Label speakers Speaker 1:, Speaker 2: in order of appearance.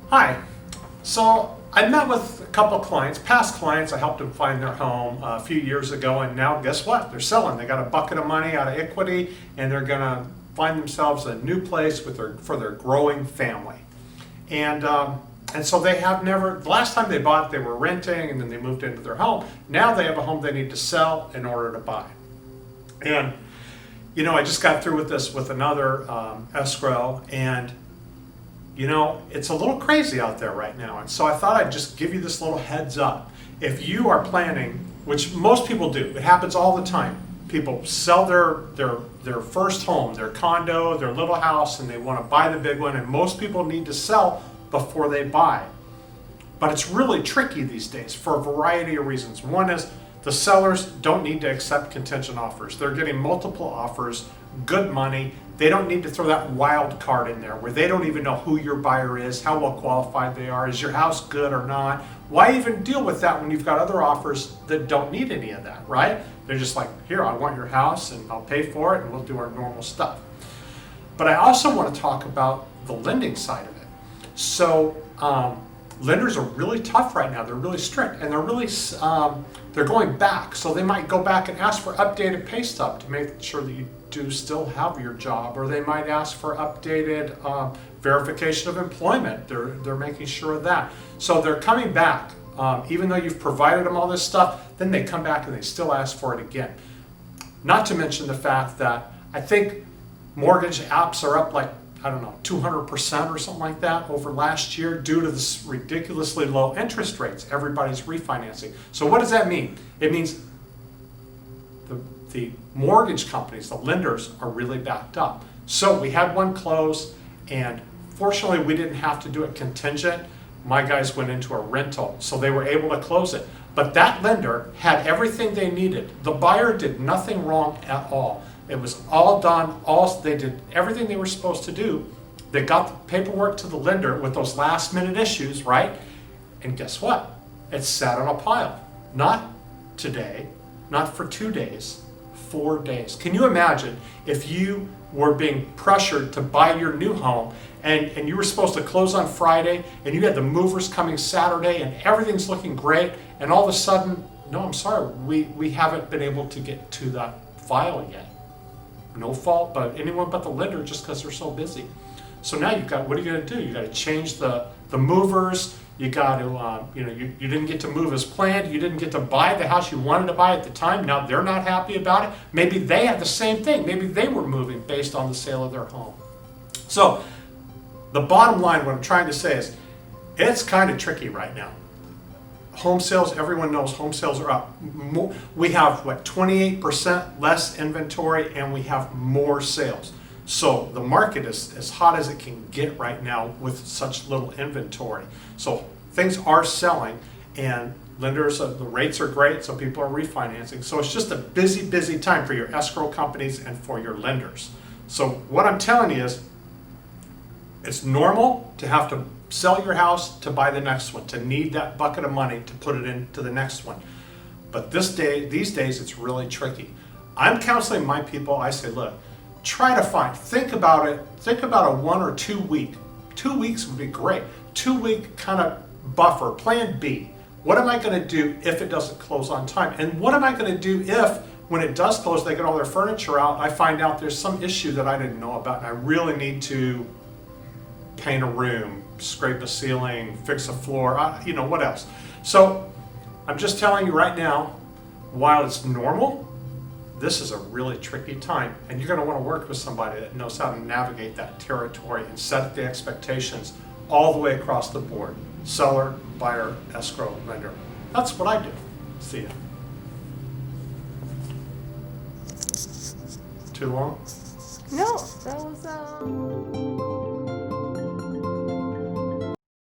Speaker 1: Hi. So I met with a couple of clients, past clients. I helped them find their home a few years ago, and now guess what? They're selling. They got a bucket of money out of equity, and they're going to find themselves a new place for their growing family. And so they have never. The last time they bought, they were renting, and then they moved into their home. Now they have a home they need to sell in order to buy. And I just got through with this with another escrow, and it's a little crazy out there right now. And so I thought I'd just give you this little heads up. If you are planning, which most people do, it happens all the time. People sell their first home, their condo, their little house, and they want to buy the big one. And most people need to sell before they buy. But it's really tricky these days for a variety of reasons. One is the sellers don't need to accept contingent offers. They're getting multiple offers, good money. They don't need to throw that wild card in there where they don't even know who your buyer is, how well qualified they are, is your house good or not. Why even deal with that when you've got other offers that don't need any of that, right? They're just like, here, I want your house and I'll pay for it and we'll do our normal stuff. But I also want to talk about the lending side of it. So lenders are really tough right now. They're really strict, and they're going back. So they might go back and ask for updated pay stub to make sure that you do still have your job, or they might ask for updated verification of employment. They're making sure of that. So they're coming back, even though you've provided them all this stuff. Then they come back and they still ask for it again. Not to mention the fact that I think mortgage apps are up like 200% or something like that over last year due to this ridiculously low interest rates. Everybody's refinancing. So what does that mean? It means the mortgage companies, the lenders, are really backed up. So we had one close, and fortunately we didn't have to do it contingent. My guys went into a rental, so they were able to close it. But that lender had everything they needed. The buyer did nothing wrong at all. It was all done. They did everything they were supposed to do. They got the paperwork to the lender with those last minute issues, right? And guess what? It sat on a pile. Not today, not for 2 days, 4 days. Can you imagine if you were being pressured to buy your new home and you were supposed to close on Friday and you had the movers coming Saturday and everything's looking great, and all of a sudden, no, I'm sorry, we haven't been able to get to that file yet. No fault but anyone but the lender, just because they're so busy. So now what are you going to do? You got to change the movers. You got to, you didn't get to move as planned. You didn't get to buy the house you wanted to buy at the time. Now they're not happy about it. Maybe they had the same thing. Maybe they were moving based on the sale of their home. So the bottom line, what I'm trying to say is, it's kind of tricky right now. Home sales, everyone knows home sales are up. We have 28% less inventory, and we have more sales. So the market is as hot as it can get right now with such little inventory. So things are selling, and lenders, the rates are great, so people are refinancing. So it's just a busy, busy time for your escrow companies and for your lenders. So what I'm telling you is, it's normal to have to sell your house to buy the next one, to need that bucket of money to put it into the next one. But these days, it's really tricky. I'm counseling my people. I say, look, think about it. Think about a 1 or 2 week. 2 weeks would be great. 2 week kind of buffer, plan B. What am I going to do if it doesn't close on time? And what am I going to do if, when it does close, they get all their furniture out, I find out there's some issue that I didn't know about, and I really need to paint a room, scrape a ceiling, fix a floor, what else? So I'm just telling you right now, while it's normal, this is a really tricky time, and you're going to want to work with somebody that knows how to navigate that territory and set the expectations all the way across the board. Seller, buyer, escrow, lender. That's what I do. See ya. Too long?
Speaker 2: No, that was